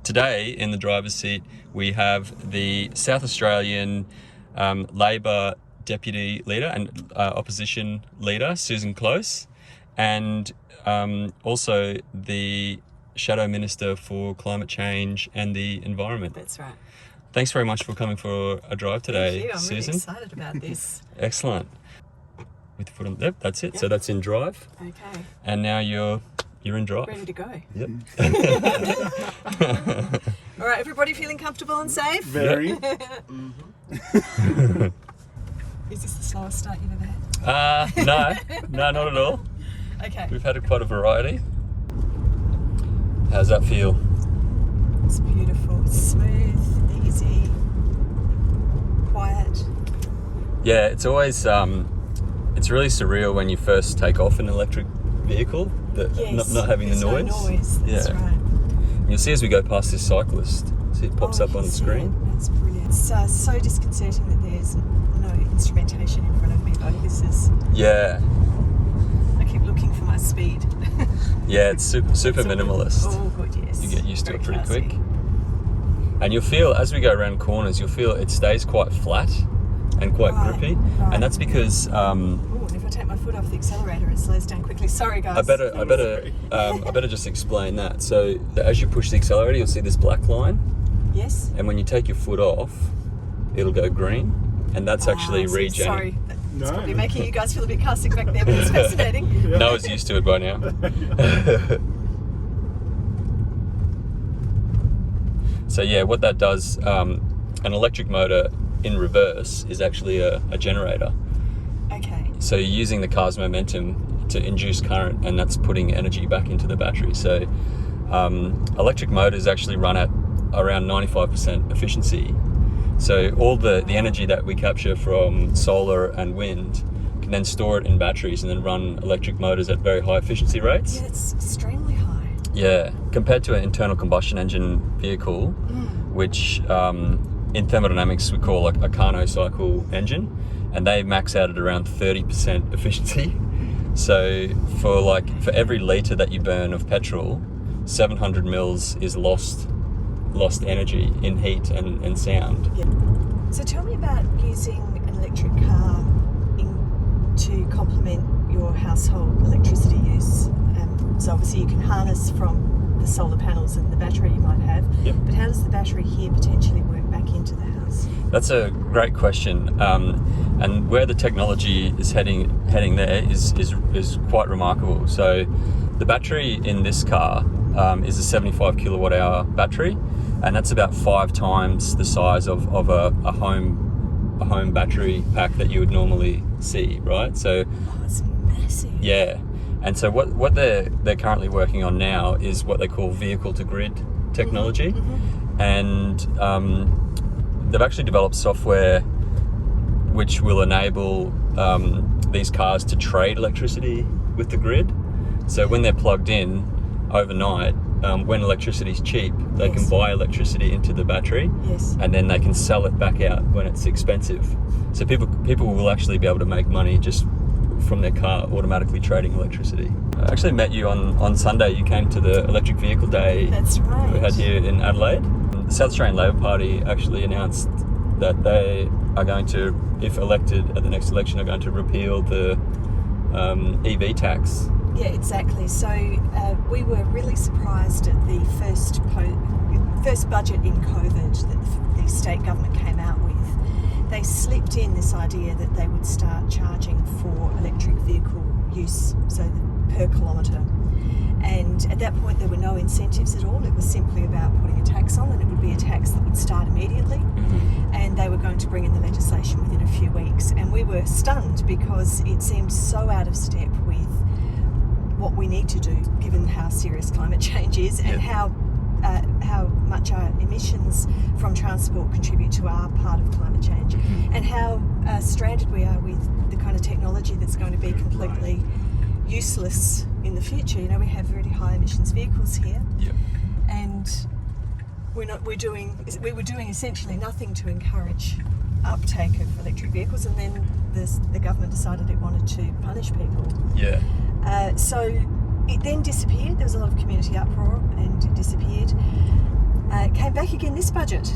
Today in the driver's seat we have the South Australian Labor Deputy Leader and Opposition Leader, Susan Close, and also the Shadow Minister for Climate Change and the Environment. That's right. Thanks very much for coming for a drive today, Thank you. I'm Susan. really excited about this. Excellent. With the foot on, yep, that's it. Yep. So that's in drive. Okay. And now you're in drive. Ready to go. Yep. All right, everybody feeling comfortable and safe? Very. Is this the slowest start you've ever had? No, not at all. Okay. We've had quite a variety. How's that feel? It's beautiful. It's smooth, easy, quiet. Yeah, it's always it's really surreal when you first take off an electric vehicle, not having the noise. No noise. That's right. You'll see as we go past this cyclist, see it pops up on the screen. That's brilliant. It's so disconcerting that there's no instrumentation in front of me. Like this is. Yeah. I keep looking for my speed. Yeah, it's super minimalist. Oh, good, yes. You get used to it pretty classy. quick. And you'll feel, as we go around corners, you'll feel it stays quite flat and quite grippy. Right. And that's because... and if I take my foot off the accelerator, it slows down quickly. Sorry, guys. I better just explain that. So as you push the accelerator, you'll see this black line. Yes. And when you take your foot off, it'll go green. And that's actually regen. Sorry. It's probably making you guys feel a bit caustic back there, but it's fascinating. Noah's used to it by now. So yeah, what that does, an electric motor in reverse is actually a generator. Okay. So you're using the car's momentum to induce current, and that's putting energy back into the battery. So electric motors actually run at around 95% efficiency. So all the energy that we capture from solar and wind can then store it in batteries and then run electric motors at very high efficiency rates. Yeah, it's extremely high. Yeah, compared to an internal combustion engine vehicle, which in thermodynamics we call a Carnot cycle engine, and they max out at around 30% efficiency. So for every litre that you burn of petrol, 700 mils is lost energy in heat and sound. Yeah. So tell me about using an electric car to complement your household electricity use. So obviously you can harness from the solar panels and the battery you might have, but how does the battery here potentially work back into the house? That's a great question, and where the technology is heading there is quite remarkable. So the battery in this car is a 75 kilowatt hour battery, and that's about 5 times the size of a home battery pack that you would normally see, right? So it's massive. Yeah. And so what they're currently working on now is what they call vehicle to grid technology. And they've actually developed software which will enable these cars to trade electricity with the grid. So when they're plugged in overnight, when electricity's cheap, they can buy electricity into the battery, and then they can sell it back out when it's expensive. So people will actually be able to make money just from their car automatically trading electricity. I actually met you on Sunday. You came to the electric vehicle day. That's right. We had here in Adelaide. The South Australian Labor Party actually announced that they are going to, if elected at the next election, are going to repeal the EV tax. Yeah, exactly. So we were really surprised at the first budget in COVID that the state government came out with. They slipped in this idea that they would start charging for electric vehicle use, so per kilometre. And at that point there were no incentives at all. It was simply about putting a tax on, and it would be a tax that would start immediately. And they were going to bring in the legislation within a few weeks. And we were stunned because it seemed so out of step with what we need to do, given how serious climate change is and how much our emissions from transport contribute to our part of climate change, and how stranded we are with the kind of technology that's going to be completely useless in the future. You know, we have really high emissions vehicles here, and we were doing essentially nothing to encourage uptake of electric vehicles, and then the government decided it wanted to punish people. So it then disappeared. There was a lot of community uproar and it disappeared. came back again this budget.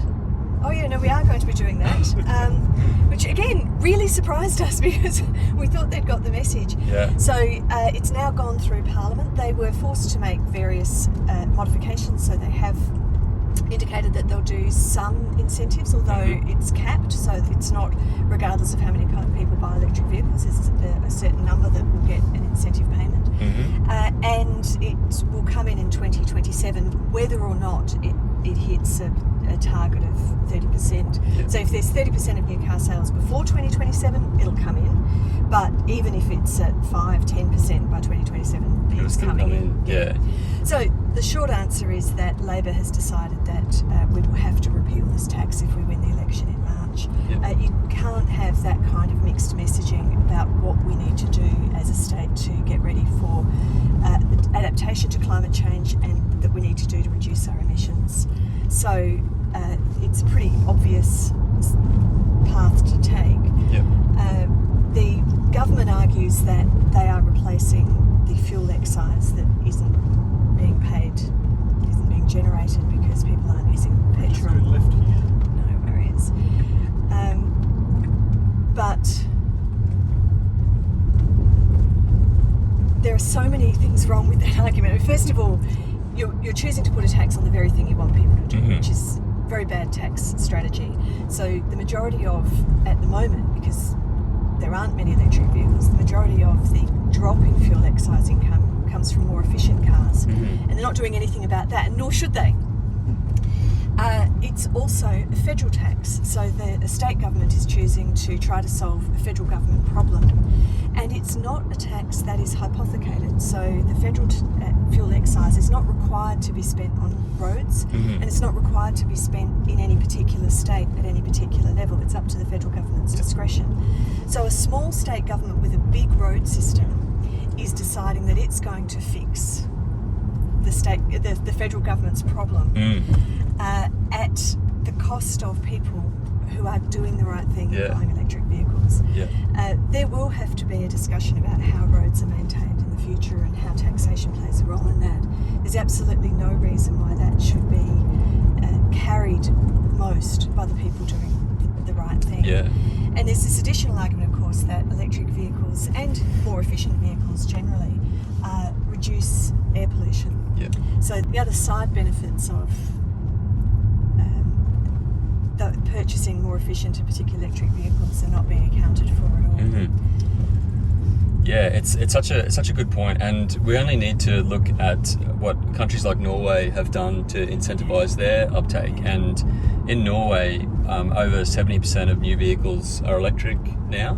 Oh yeah, no, we are going to be doing that, which again really surprised us because we thought they'd got the message. Yeah. So it's now gone through Parliament. They were forced to make various modifications, so they have indicated that they'll do some incentives, although it's capped, so it's not regardless of how many people buy electric vehicles. There's a certain number that will get an incentive payment, and it will come in 2027, whether or not it hits a target of 30%. Yep. So if there's 30% of new car sales before 2027, it'll come in. But even if it's at 5-10% by 2027, it's coming in. Yeah. So the short answer is that Labor has decided that we will have to repeal this tax if we win the election in March. Yep. You can't have that kind of mixed messaging about what we need to do as a state to get ready for adaptation to climate change and that we need to do to reduce our emissions. So it's a pretty obvious path to take. Yep. The government argues that they are replacing the fuel excise that isn't being generated because people aren't using petrol. Left here. No worries. But there are so many things wrong with that argument. First of all, you're choosing to put a tax on the very thing you want people to do, which is very bad tax strategy. So the majority of, at the moment, because there aren't many electric vehicles, the majority of the drop in fuel excise income comes from more efficient cars. And they're not doing anything about that, nor should they. It's also a federal tax, so the state government is choosing to try to solve a federal government problem. And it's not a tax that is hypothecated, so the federal fuel excise is not required to be spent on roads, and it's not required to be spent in any particular state at any particular level. It's up to the federal government's discretion. So a small state government with a big road system is deciding that it's going to fix the federal government's problem at the cost of people who are doing the right thing and buying electric vehicles. There will have to be a discussion about how roads are maintained in the future and how taxation plays a role in that. There's absolutely no reason why that should be carried most by the people doing the right thing. And there's this additional argument, of course, that electric vehicles and more efficient vehicles generally reduce air pollution. So the other side benefits of purchasing more efficient and particularly electric vehicles are not being accounted for at all. Yeah, it's such a good point, and we only need to look at what countries like Norway have done to incentivize their uptake. And in Norway, over 70% of new vehicles are electric now,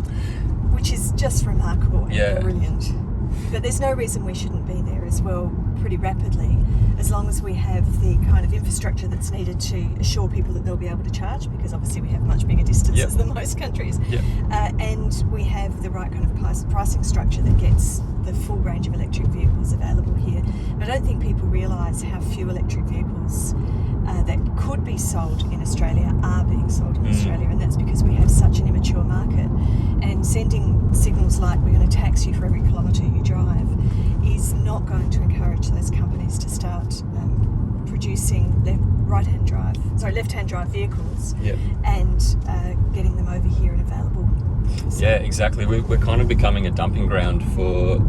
which is just remarkable and brilliant. But there's no reason we shouldn't be there as well pretty rapidly, as long as we have the kind of infrastructure that's needed to assure people that they'll be able to charge, because obviously we have much bigger distances than most countries. And we have the right kind of pricing structure that gets the full range of electric vehicles available here. And I don't think people realise how few electric vehicles that could be sold in Australia are being sold in Australia, and that's because we have such an immature market. And sending signals like we're going to tax you for every kilometre you drive is not going to encourage those companies to start producing left-hand drive vehicles and getting them over here and available. So, exactly. We're kind of becoming a dumping ground for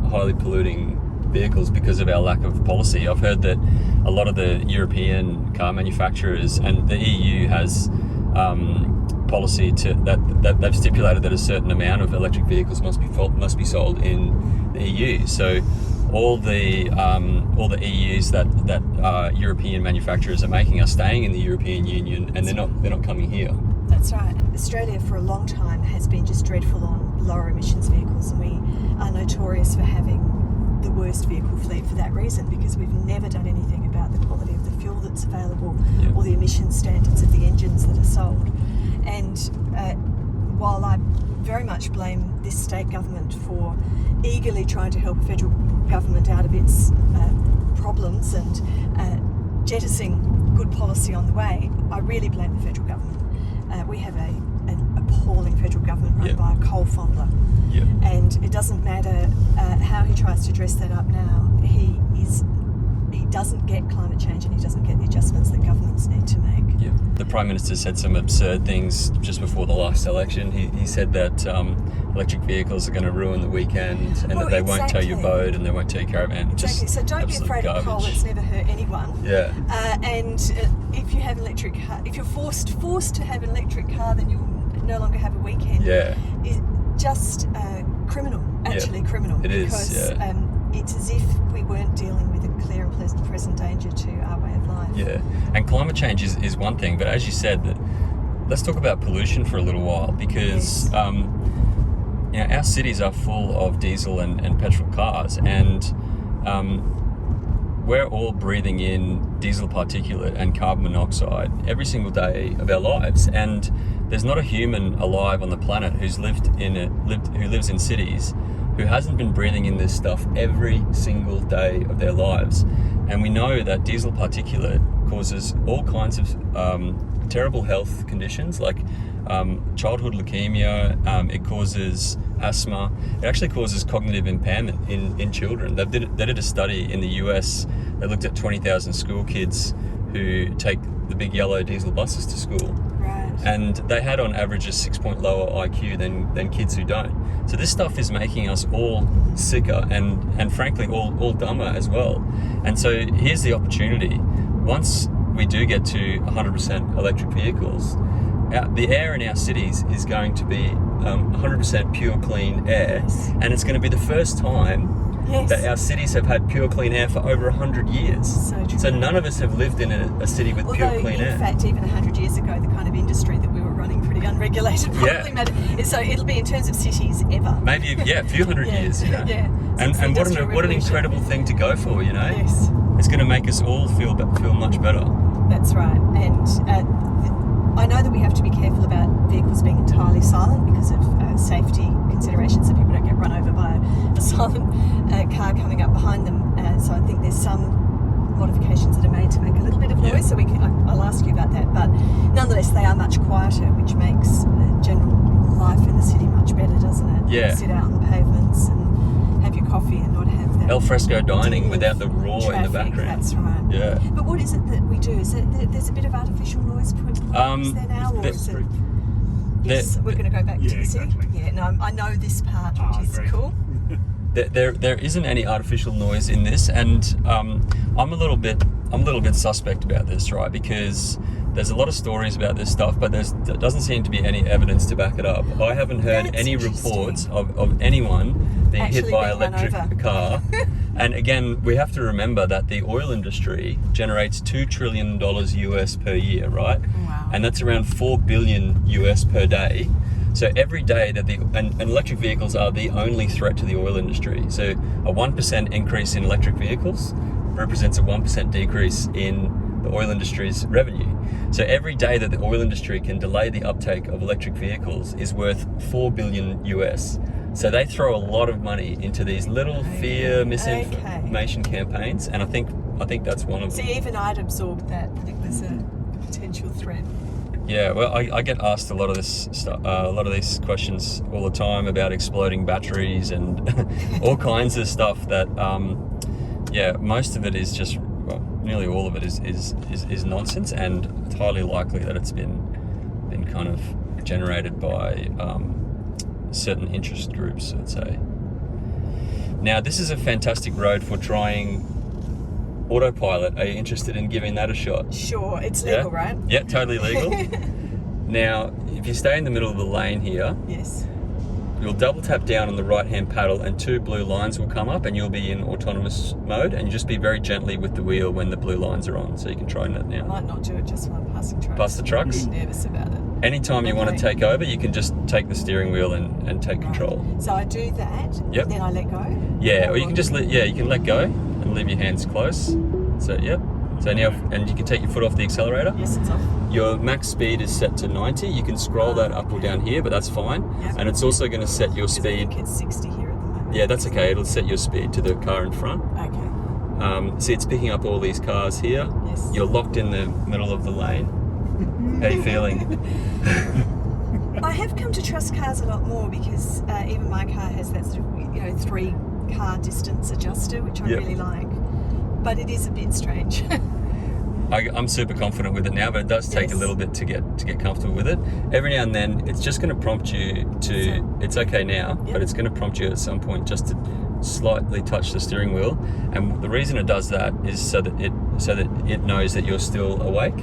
highly polluting vehicles because of our lack of policy. I've heard that a lot of the European car manufacturers and the EU has policy that they've stipulated that a certain amount of electric vehicles must be sold in the EU. So all the EUs that European manufacturers are making are staying in the European Union, and they're not coming here. That's right. Australia for a long time has been just dreadful on lower emissions vehicles, and we are notorious for having the worst vehicle fleet for that reason, because we've never done anything about the quality of the fuel that's available or the emission standards of the engines that are sold. And while I very much blame this state government for eagerly trying to help a federal government out of its problems and jettisoning good policy on the way, I really blame the federal government. We have an appalling federal government run by a coal fondler. And it doesn't matter how he tries to dress that up now, he doesn't get climate change, and he doesn't get the adjustments that governments need. Prime Minister said some absurd things just before the last election. He said that electric vehicles are going to ruin the weekend, and that they won't tow your boat and they won't tow your caravan. Exactly. So don't be afraid of coal. It's never hurt anyone. Yeah. And if you have an electric car, if you're forced to have an electric car, then you'll no longer have a weekend. Yeah. It's just criminal. Actually, criminal. It is. Because it's as if we weren't dealing with a clear and present danger to our way of life. Yeah. And climate change is one thing, but as you said, let's talk about pollution for a little while, because Yes. our cities are full of diesel and petrol cars, and we're all breathing in diesel particulate and carbon monoxide every single day of our lives. And there's not a human alive on the planet who lives in cities who hasn't been breathing in this stuff every single day of their lives. And we know that diesel particulate causes all kinds of terrible health conditions, like childhood leukemia. It causes asthma. It actually causes cognitive impairment in children. They did a study in the US. They looked at 20,000 school kids who take the big yellow diesel buses to school. Right. And they had on average a 6-point lower IQ than kids who don't. So this stuff is making us all sicker and frankly all dumber as well. And so here's the opportunity. Once we do get to 100% electric vehicles, the air in our cities is going to be 100% pure clean air. Yes. And it's going to be the first time that our cities have had pure clean air for over 100 years. So true. So none of us have lived in a city with pure clean air. In fact, even 100 years ago, the kind of industry that we were running pretty unregulated probably mattered. So it'll be in terms of cities ever. Maybe, a few hundred years. Yeah. And what an incredible thing to go for, Yes. It's going to make us all feel much better. That's right. And I know that we have to be careful about vehicles being entirely silent because of safety considerations, so people don't get run over by a silent car coming up behind them. So I think there's some modifications that are made to make a little bit of noise. Yeah. So I'll ask you about that. But nonetheless, they are much quieter, which makes general life in the city much better, doesn't it? Yeah. You sit out on the pavements and have your coffee and not have that Al fresco dining without the roar traffic, in the background. That's right. Yeah. But what is it that we do? Is it there's a bit of artificial noise put is there now, or is it? Yes, we're going to go back to the city. Exactly. Yeah, no, I know this part, which is great. cool. There isn't any artificial noise in this, and I'm a little bit suspect about this, right? Because there's a lot of stories about this stuff, but there doesn't seem to be any evidence to back it up. I haven't heard That's any interesting. reports of anyone being hit Actually by an being run electric over. car. And again, we have to remember that the oil industry generates $2 trillion US per year, right? Wow. And that's around $4 billion US per day. So every day that and electric vehicles are the only threat to the oil industry. So a 1% increase in electric vehicles represents a 1% decrease in the oil industry's revenue. So every day that the oil industry can delay the uptake of electric vehicles is worth $4 billion US. So they throw a lot of money into these little fear, misinformation campaigns, and I think that's one of them. See, even I'd absorbed that it was a potential threat. Yeah, well, I get asked a lot of this stuff, a lot of these questions all the time about exploding batteries and all kinds of stuff. That, most of it is just, well, nearly all of it is nonsense, and it's highly likely that it's been kind of generated by certain interest groups, I'd say. Now, this is a fantastic road for trying Autopilot. Are you interested in giving that a shot? Sure, it's legal, right? Yeah, totally legal. Now, if you stay in the middle of the lane here, Yes. you'll double tap down on the right-hand paddle and 2 blue lines will come up and you'll be in autonomous mode, and you just be very gently with the wheel when the blue lines are on. So you can try that I now. might not do it just while I'm passing trucks. Past the trucks? I'm nervous about it. Anytime you want to Okay. take over, you can just take the steering wheel and take control. So I do that, Yep. then I let go? Yeah, or you can just you can let go and leave your hands close. So, yep. So now, and you can take your foot off the accelerator. Yes, it's off. Your max speed is set to 90. You can scroll that up or down here, but that's fine. Yep. And it's also going to set your Because I speed. think it's 60 here at the moment. Yeah, that's okay. It'll set your speed to the car in front. Okay. See, it's picking up all these cars here. Yes. You're locked in the middle of the lane. How are you feeling? I have come to trust cars a lot more because even my car has that sort of 3-car distance adjuster, which I Yep. really like. But it is a bit strange. I'm super confident with it now, but it does take a little bit to get comfortable with it. Every now and then, it's just going to prompt you to. It's okay now, but it's going to prompt you at some point just to slightly touch the steering wheel. And the reason it does that is so that it knows that you're still awake.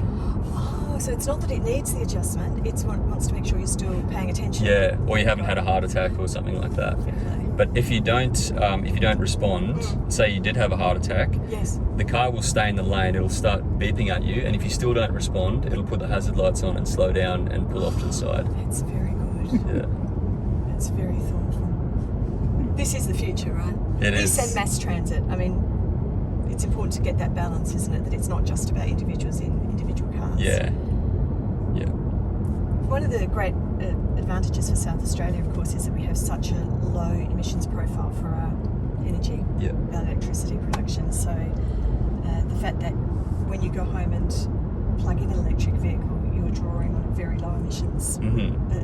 So it's not that it needs the adjustment; it wants to make sure you're still paying attention. Yeah, or you haven't had a heart attack or something like that. Okay. But if you don't respond, say you did have a heart attack, yes, the car will stay in the lane. It'll start beeping at you, and if you still don't respond, it'll put the hazard lights on and slow down and pull off to the side. That's very good. Yeah, that's very thoughtful. This is the future, right? It is. This and mass transit. I mean, it's important to get that balance, isn't it? That it's not just about individuals in individual cars. Yeah. One of the great advantages for South Australia, of course, is that we have such a low emissions profile for our energy, our electricity production. So the fact that when you go home and plug in an electric vehicle, you're drawing on a very low emissions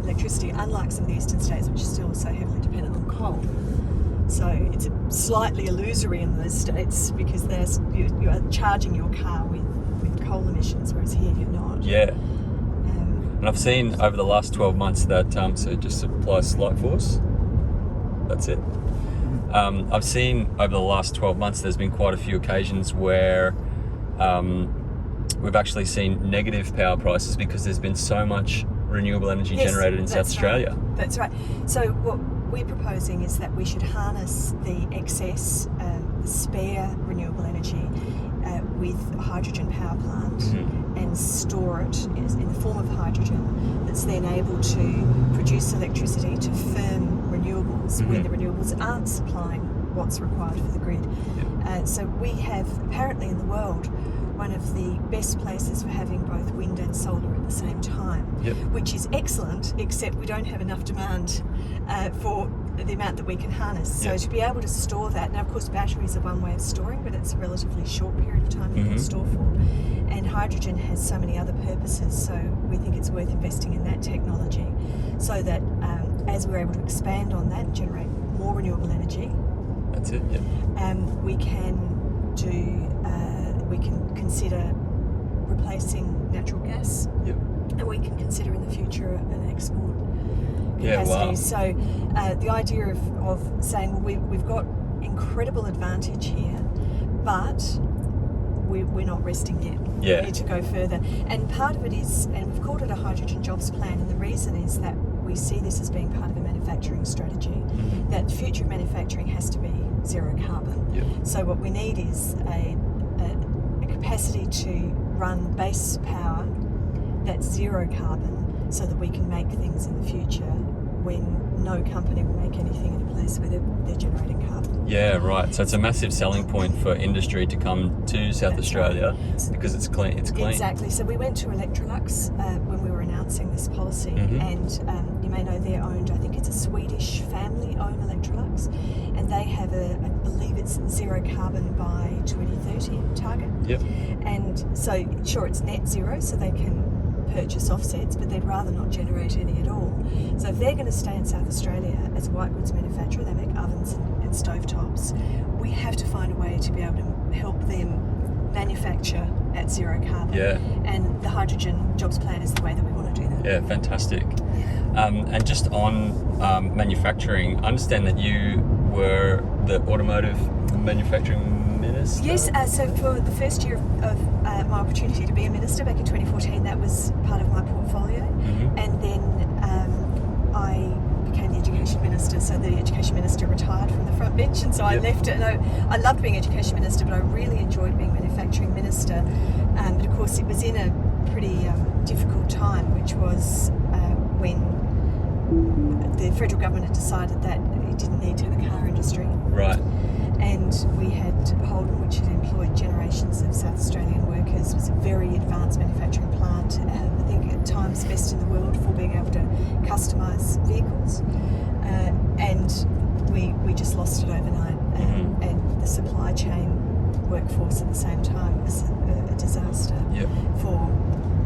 electricity, unlike some of the eastern states, which are still so heavily dependent on coal. So it's slightly illusory in those states because you are charging your car with coal emissions, whereas here you're not. Yeah. And I've seen over the last 12 months that, so just apply slight force, that's it. I've seen over the last 12 months there's been quite a few occasions where we've actually seen negative power prices because there's been so much renewable energy generated in South Australia. That's right. So what we're proposing is that we should harness the excess, the spare renewable energy with a hydrogen power plant and store it in the form of hydrogen that's then able to produce electricity to firm renewables when the renewables aren't supplying what's required for the grid. So we have apparently in the world one of the best places for having both wind and solar at the same time, which is excellent, except we don't have enough demand for the amount that we can harness. So to be able to store that, now of course batteries are one way of storing, but it's a relatively short period of time you can store for. And hydrogen has so many other purposes, so we think it's worth investing in that technology so that as we're able to expand on that and generate more renewable energy, that's it, we can consider replacing natural gas, and we can consider in the future an export capacity. So the idea of saying, well, we've got incredible advantage here, but we're not resting yet. We need to go further. And part of it is, and we've called it a hydrogen jobs plan, and the reason is that we see this as being part of a manufacturing strategy, that future manufacturing has to be zero carbon. So what we need is a capacity to run base power that's zero carbon so that we can make things in the future when no company will make anything in a place where they're generating carbon. Yeah, right. So it's a massive selling point for industry to come to South Australia because it's clean. It's clean. Exactly. So we went to Electrolux when we were announcing this policy, and you may know they're owned, I think it's a Swedish family-owned Electrolux, and they have I believe it's zero carbon by 2030 target. And so, sure, it's net zero, so they can purchase offsets, but they'd rather not generate any at all. So if they're going to stay in South Australia as a white goods manufacturer, they make ovens and stovetops, we have to find a way to be able to help them manufacture at zero carbon. And the hydrogen jobs plan is the way that we want to do that. Yeah, fantastic. And just on manufacturing, I understand that you were the automotive manufacturing minister? Yes, so for the first year of my opportunity to be a minister back in 2014, that was part of my portfolio. And then I became the education minister, so the education minister retired from the front bench, and so I left it. And I loved being education minister, but I really enjoyed being manufacturing minister. But of course it was in a pretty difficult time, which was when the federal government had decided that it didn't need to have a car industry. Right. And we had Holden, which had employed generations of South Australian workers. It was a very advanced manufacturing plant. I think at times best in the world for being able to customise vehicles. And we just lost it overnight. And the supply chain workforce at the same time was a disaster for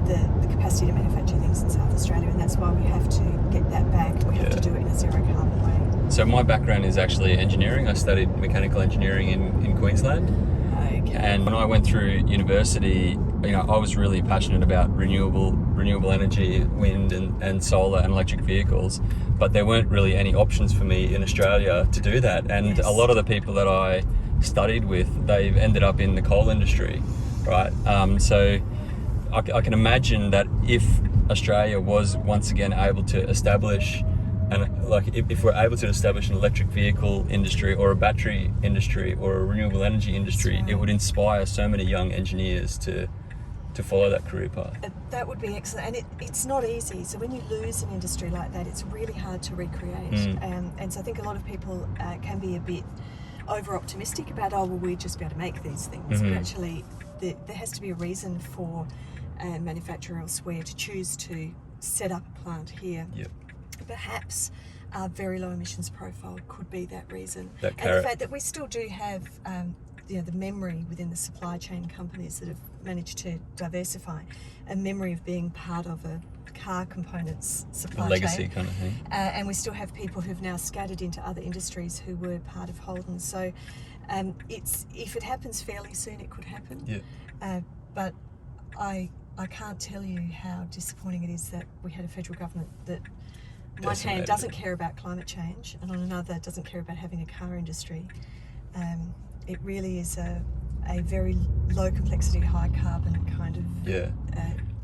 the capacity to manufacture things in South Australia, and that's why we have to get that back. We have to do it in a zero carbon way. So my background is actually engineering. I studied mechanical engineering in Queensland. Okay. And when I went through university, I was really passionate about renewable energy, wind and solar and electric vehicles, but there weren't really any options for me in Australia to do that. And Yes. a lot of the people that I studied with, they've ended up in the coal industry, right? So I can imagine that if Australia was once again able to establish, if we're able to establish an electric vehicle industry or a battery industry or a renewable energy industry, That's right. it would inspire so many young engineers to follow that career path. That would be excellent, and it's not easy. So when you lose an industry like that, it's really hard to recreate. And so I think a lot of people can be a bit over-optimistic about, we'd just be able to make these things. But actually, there has to be a reason for a manufacturer elsewhere to choose to set up a plant here. Yep. Perhaps our very low emissions profile could be that reason. That and the fact that we still do have the memory within the supply chain companies that have managed to diversify, a memory of being part of a car components supply chain. Legacy kind of thing. And we still have people who've now scattered into other industries who were part of Holden. So if it happens fairly soon, it could happen. Yeah. But I can't tell you how disappointing it is that we had a federal government that on one hand doesn't care about climate change, and on another doesn't care about having a car industry. It really is a very low complexity, high carbon kind of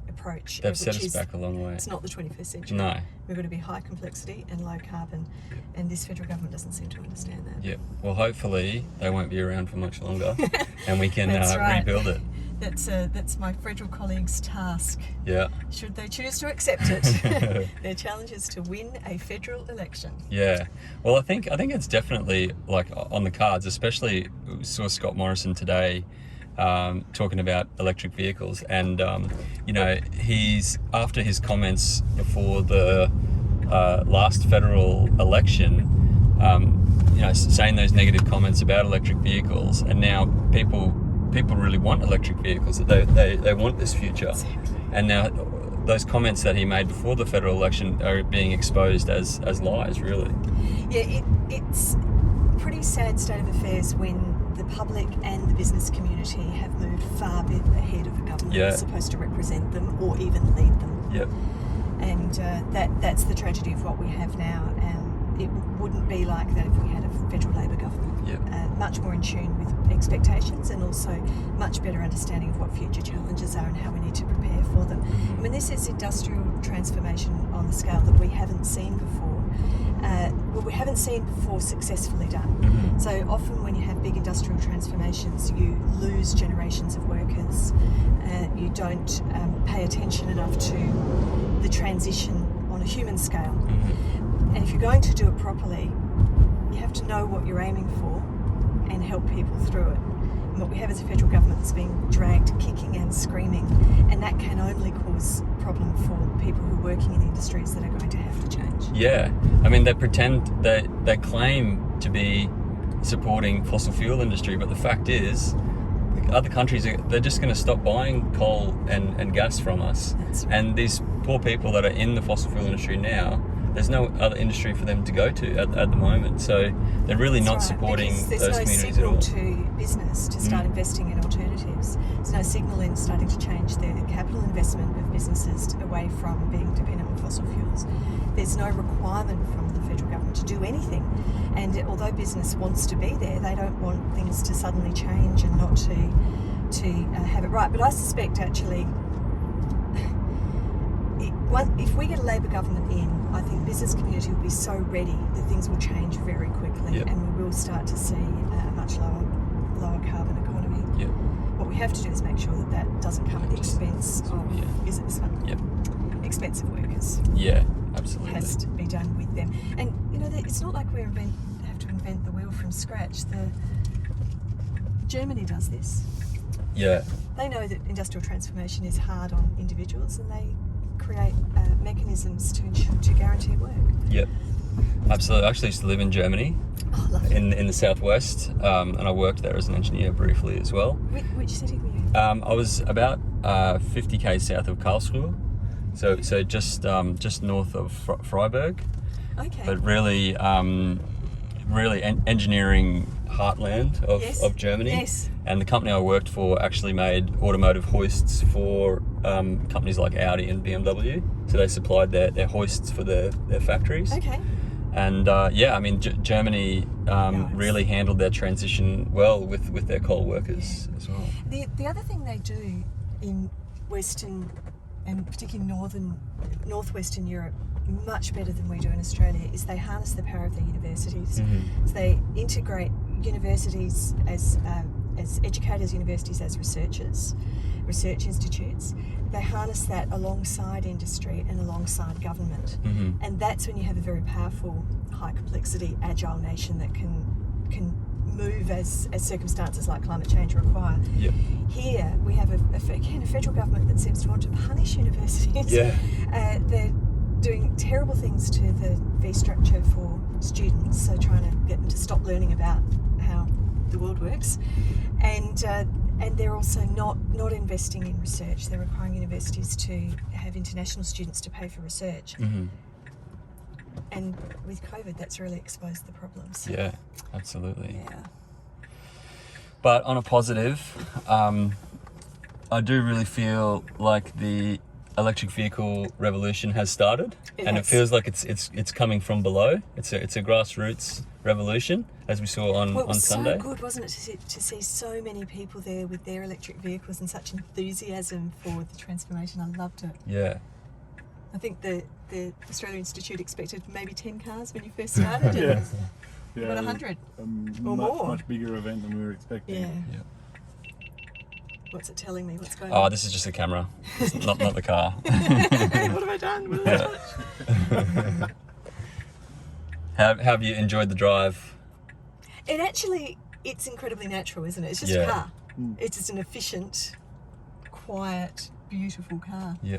approach. They've set us back a long way. It's not the 21st century. No. We're going to be high complexity and low carbon, and this federal government doesn't seem to understand that. Yeah. Well, hopefully they won't be around for much longer, and we can That's right. rebuild it. That's my federal colleagues' task. Yeah. Should they choose to accept it, their challenge is to win a federal election. Yeah. Well, I think it's definitely on the cards. Especially we saw Scott Morrison today talking about electric vehicles, and he's after his comments before the last federal election, saying those negative comments about electric vehicles, and now people really want electric vehicles. They want this future. Exactly. And now those comments that he made before the federal election are being exposed as lies, really. Yeah, it's a pretty sad state of affairs when the public and the business community have moved far ahead of a government that's supposed to represent them or even lead them. Yep. And that's the tragedy of what we have now. It wouldn't be like that if we had a federal Labor government. Yep. Much more in tune with expectations and also much better understanding of what future challenges are and how we need to prepare for them. I mean, this is industrial transformation on the scale that we haven't seen before. We haven't seen before successfully done. So often when you have big industrial transformations, you lose generations of workers. You don't pay attention enough to the transition on a human scale. And if you're going to do it properly, you have to know what you're aiming for and help people through it. And what we have is a federal government that's being dragged kicking and screaming, and that can only cause problem for people who are working in industries that are going to have to change. Yeah. I mean, they pretend they claim to be supporting fossil fuel industry, but the fact is other countries, they're just going to stop buying coal and gas from us. That's right. And these poor people that are in the fossil fuel industry now, there's no other industry for them to go to at the moment. So they're really not supporting those communities at all. There's no signal to business to start investing in alternatives. There's no signal in starting to change the capital investment of businesses away from being dependent on fossil fuels. There's no requirement from the federal government to do anything. And although business wants to be there, they don't want things to suddenly change and not to have it right. But I suspect actually, if we get a Labor government in, I think the business community will be so ready that things will change very quickly, and we will start to see a much lower carbon economy. Yep. What we have to do is make sure that doesn't come at the expense of business funding. Yep. Expensive workers. Yeah, absolutely. It has to be done with them. And it's not like we have to invent the wheel from scratch. Germany does this. Yeah. They know that industrial transformation is hard on individuals, and they create mechanisms to guarantee work. Yep. Absolutely. I actually used to live in Germany, in the southwest, and I worked there as an engineer briefly as well. Which city were you? I was about 50 south of Karlsruhe, so just north of Freiburg. Okay. But really, really engineering heartland of, Yes. of Germany. Yes. And the company I worked for actually made automotive hoists for companies like Audi and BMW. So they supplied their hoists for their factories. Okay. And Germany really handled their transition well with their coal workers as well. The other thing they do in Western and particularly northwestern Europe, much better than we do in Australia, is they harness the power of their universities. Mm-hmm. So they integrate universities as educators, universities as research institutes. They harness that alongside industry and alongside government. Mm-hmm. And that's when you have a very powerful, high complexity, agile nation that can move as circumstances like climate change require. Yep. Here we have a federal government that seems to want to punish universities. Yeah. They're doing terrible things to the fee structure for students, so trying to get them to stop learning about how the world works, and they're also not investing in research. They're requiring universities to have international students to pay for research. Mm-hmm. And with COVID, that's really exposed the problems. Yeah, absolutely. Yeah. But on a positive, I do really feel like the electric vehicle revolution has started, and it feels like it's coming from below. It's a grassroots revolution, as we saw on Sunday. It was so good, wasn't it, to see so many people there with their electric vehicles and such enthusiasm for the transformation. I loved it. Yeah. I think the Australia Institute expected maybe 10 cars when you first started. Yeah. Yeah, about 100 or more. Much bigger event than we were expecting. Yeah. Yeah. What's it telling me? What's going Oh, on? this is just a camera. It's not the car. What have I done? What have I touched? Have you enjoyed the drive? It's incredibly natural, isn't it? It's just a Yeah. car. It's just an efficient, quiet, beautiful car. Yeah.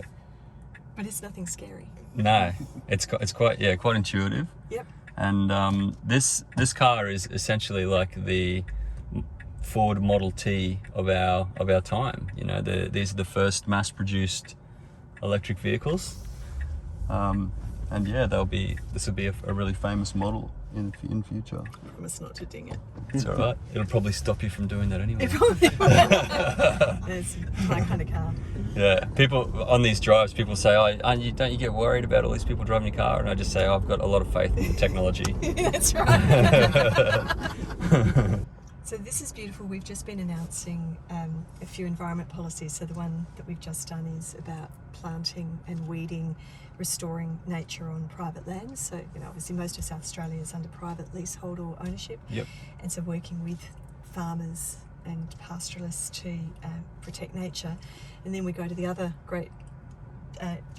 But it's nothing scary. No, it's quite intuitive. Yep. And this car is essentially like the Ford Model T of our time. You know, these are the first mass-produced electric vehicles. And yeah, this will be a really famous model in future. I promise not to ding it. It's all right. It'll probably stop you from doing that anyway. It probably will. It's my kind of car. Yeah, people on these drives, people say, "Oh, don't you get worried about all these people driving your car?" And I just say, "Oh, I've got a lot of faith in the technology." That's right. So this is beautiful. We've just been announcing a few environment policies. So the one that we've just done is about planting and weeding, restoring nature on private lands. So, obviously most of South Australia is under private leasehold or ownership. Yep. And so working with farmers and pastoralists to protect nature. And then we go to the other great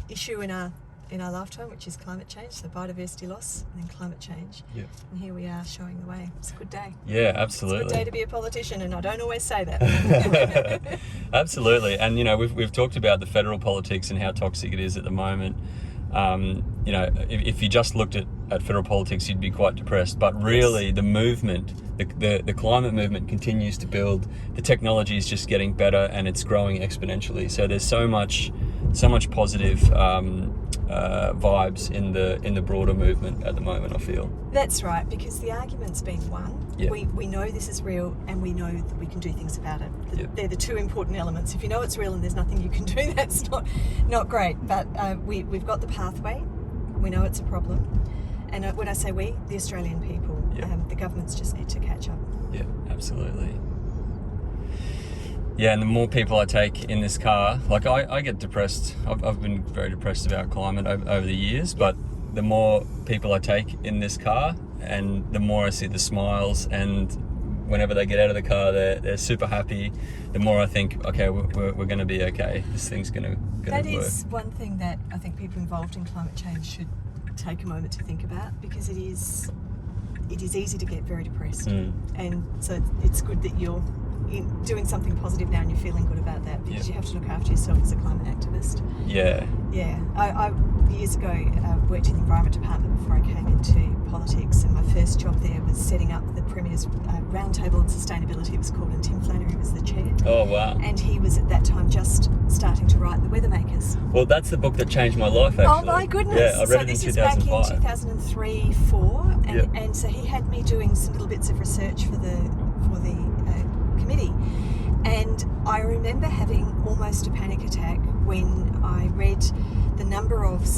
issue in our lifetime, which is climate change, so biodiversity loss and then climate change. Yep. And here we are showing the way. It's a good day. Yeah, absolutely. It's a good day to be a politician, and I don't always say that. Absolutely. And we've talked about the federal politics and how toxic it is at the moment. If you just looked at federal politics, you'd be quite depressed. But really, the movement, the climate movement continues to build. The technology is just getting better, and it's growing exponentially. So there's so much positive vibes in the broader movement at the moment, I feel. That's right, because the argument's been won. Yeah. We know this is real, and we know that we can do things about it. Yeah. They're the two important elements. If you know it's real and there's nothing you can do, that's not great. But we've got the pathway. We know it's a problem. And when I say we, the Australian people, Yeah. the governments just need to catch up. Yeah, absolutely. Yeah, and the more people I take in this car, like I get depressed. I've been very depressed about climate over the years, but the more people I take in this car, and the more I see the smiles, and whenever they get out of the car, they're super happy. The more I think, okay, we're going to be okay. This thing's going to work. That is one thing that I think people involved in climate change should take a moment to think about, because it is easy to get very depressed. And so it's good that you're doing something positive now and you're feeling good about that, because you have to look after yourself as a climate activist. Yeah. Yeah, I years ago worked in the Environment Department before I came into politics, and my first job there was setting up the Premier's Roundtable on Sustainability, it was called, and Tim Flannery was the chair. Oh, wow. And he was at that time just starting to write The Weathermakers. Well, that's the book that changed my life, actually. Oh my goodness! Yeah, I read it in 2005. So this is back in 2003-04, Yep. and so he had me doing some little bits of research for the committee, and I remember having almost a panic attack when I read the number of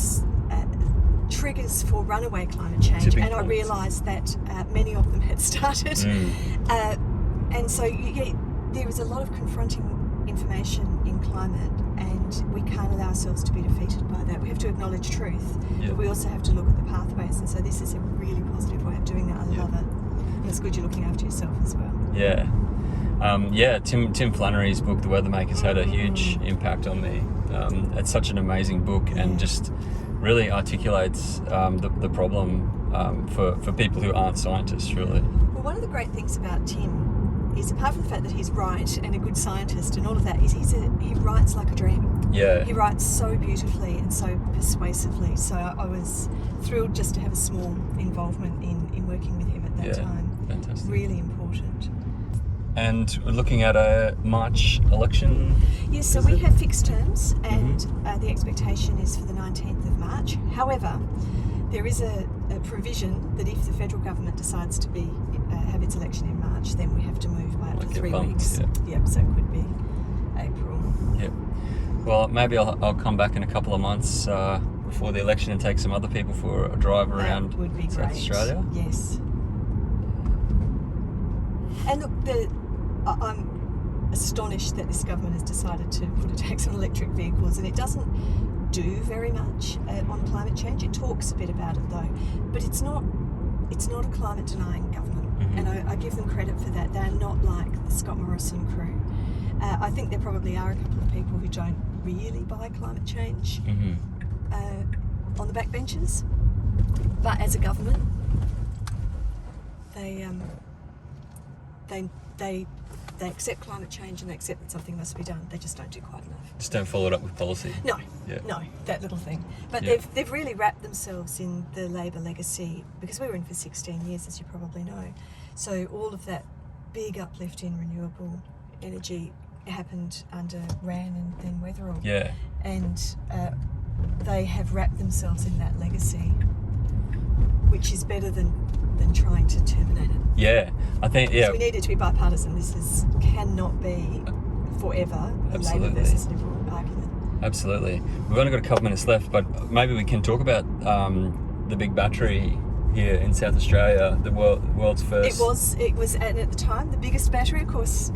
triggers for runaway climate change, Tipping and I points. realised that many of them had started. And so there was a lot of confronting information in climate, and we can't allow ourselves to be defeated by that. We have to acknowledge truth, Yeah. but we also have to look at the pathways, and so this is a really positive way of doing that. I love it. And it's good you're looking after yourself as well. Yeah. Tim Flannery's book, The Weathermakers, had a huge impact on me. It's such an amazing book, and just really articulates the problem for people who aren't scientists, really. Well, one of the great things about Tim is, apart from the fact that he's right and a good scientist and all of that, is he writes like a dream. Yeah. He writes so beautifully and so persuasively. So I was thrilled just to have a small involvement in working with him at that time. Fantastic. Really important. And we're looking at a March election. Yes, so we have fixed terms, and the expectation is for the 19th of March. However, there is a provision that if the federal government decides to have its election in March, then we have to move by up to Like 3 bumped, weeks. yeah. Yep, so it could be April. Yep. Well, maybe I'll come back in a couple of months before the election and take some other people for a drive around That would be South great. Australia. Yes. And look, I'm astonished that this government has decided to put a tax on electric vehicles, and it doesn't do very much on climate change. It talks a bit about it though, but it's not a climate denying government, and I give them credit for that. They're not like the Scott Morrison crew. I think there probably are a couple of people who don't really buy climate change on the backbenches, but as a government, they accept climate change, and they accept that something must be done. They just don't do quite enough. Just don't follow it up with policy. No, Yeah. no, that little thing. But Yeah. they've really wrapped themselves in the Labor legacy, because we were in for 16 years, as you probably know. So all of that big uplift in renewable energy happened under Ran and then Weatherall. Yeah. And they have wrapped themselves in that legacy, which is better than trying to terminate it. Yeah. I think, So we need it to be bipartisan. Cannot be forever a Absolutely. Labor versus Liberal argument. Absolutely. We've only got a couple minutes left, but maybe we can talk about the big battery here in South Australia, the world's first. It was at the time the biggest battery, of course.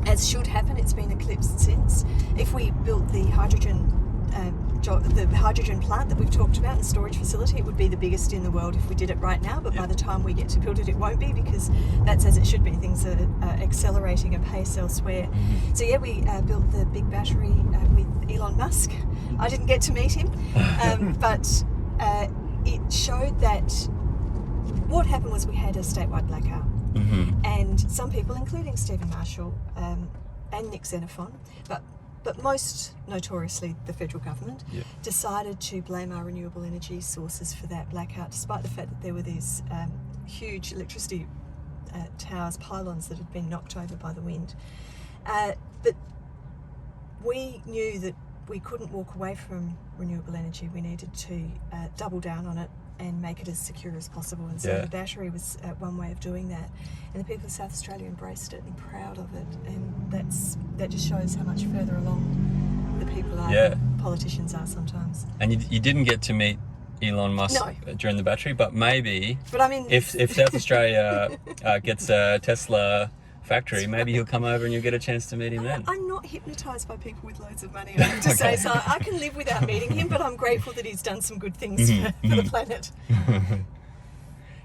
As should happen, it's been eclipsed since. If we built the hydrogen plant that we've talked about, the storage facility, it would be the biggest in the world if we did it right now, but by the time we get to build it, it won't be, because that's as it should be. Things are accelerating apace elsewhere. So yeah, we built the big battery with Elon Musk. I didn't get to meet him, but it showed that what happened was we had a statewide blackout. And some people, including Stephen Marshall and Nick Xenophon, but most notoriously the federal government, decided to blame our renewable energy sources for that blackout, despite the fact that there were these huge electricity towers, pylons that had been knocked over by the wind. But we knew that we couldn't walk away from renewable energy. We needed to double down on it and make it as secure as possible. And so the battery was one way of doing that. And the people of South Australia embraced it and are proud of it. And that just shows how much further along the people are than politicians are sometimes. And you didn't get to meet Elon Musk during the battery, but maybe if South Australia gets a Tesla factory, maybe he'll come over and you'll get a chance to meet him then. I'm not hypnotised by people with loads of money, I have to say, so I can live without meeting him, but I'm grateful that he's done some good things for the planet.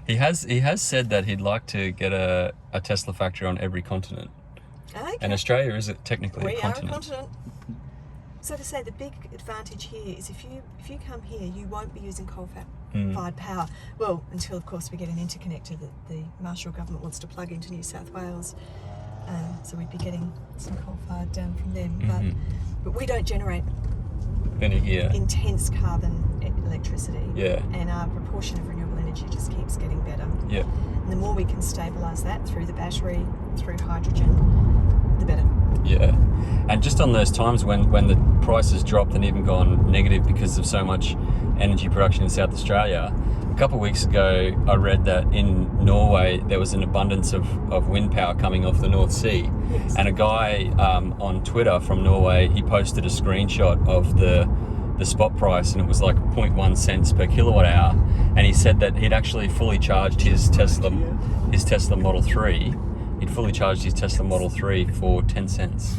He has said that he'd like to get a Tesla factory on every continent. Okay. And Australia is technically a continent. We are a continent. So to say, the big advantage here is if you come here, you won't be using coal-fired power. Well, until of course we get an interconnector that the Marshall government wants to plug into New South Wales. So we'd be getting some coal-fired down from them. But we don't generate Linear gear. intense carbon electricity. Yeah. And our proportion of renewable energy just keeps getting better. Yeah. And the more we can stabilise that through the battery, through hydrogen, the better. Yeah. And just on those times when the price has dropped and even gone negative because of so much energy production in South Australia, a couple of weeks ago I read that in Norway there was an abundance of wind power coming off the North Sea. Yes. And a guy on Twitter from Norway, he posted a screenshot of the spot price, and it was like 0.1 cents per kilowatt hour, and he said that he'd actually fully charged his Tesla Model 3. He'd fully charged his Tesla Model 3 for 10 cents.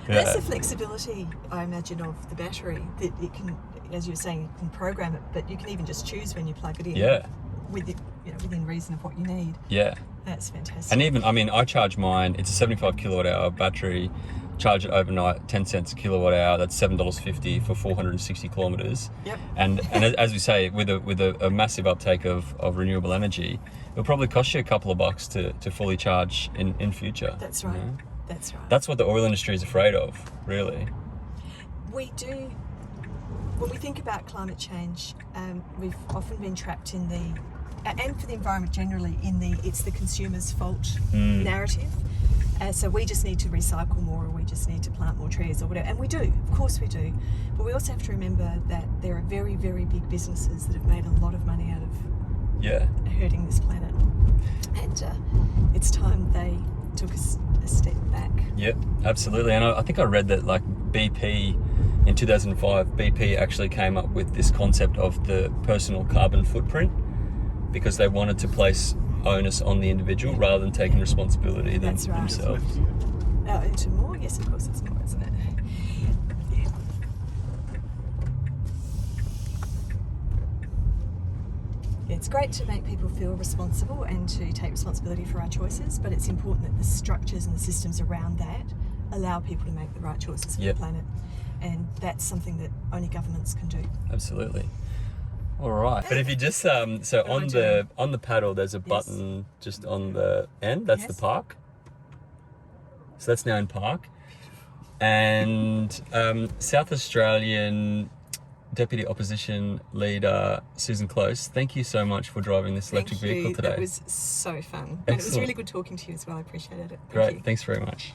That's the flexibility, I imagine, of the battery, that it can, as you were saying, you can program it, but you can even just choose when you plug it in. Yeah. Within reason of what you need. Yeah. That's fantastic. And even, I mean, I charge mine, it's a 75 kilowatt hour battery, charge it overnight, 10 cents a kilowatt hour, that's $7.50 for 460 kilometres. Yep. And as we say, with a massive uptake of renewable energy, it'll probably cost you a couple of bucks to fully charge in future. That's right. You know? That's right. That's what the oil industry is afraid of, really. We do, when we think about climate change, we've often been trapped in the, and for the environment generally, in the it's the consumer's fault narrative. So we just need to recycle more, or we just need to plant more trees, or whatever. And we do, of course we do. But we also have to remember that there are very, very big businesses that have made a lot of money out of hurting this planet. And it's time they took a step back. Yep, absolutely. And I think I read that like BP, in 2005, BP actually came up with this concept of the personal carbon footprint, because they wanted to place onus on the individual rather than taking responsibility themselves. Into more? Yes, of course it's more, isn't it? Yeah. It's great to make people feel responsible and to take responsibility for our choices, but it's important that the structures and the systems around that allow people to make the right choices for the planet. And that's something that only governments can do. Absolutely. All right. But if you just on the paddle, there's a button just on the end. That's the park. So that's now in park. And South Australian Deputy Opposition Leader Susan Close, thank you so much for driving this electric vehicle today. That was so fun. Excellent. And it was really good talking to you as well. I appreciated it. Great. Thanks very much.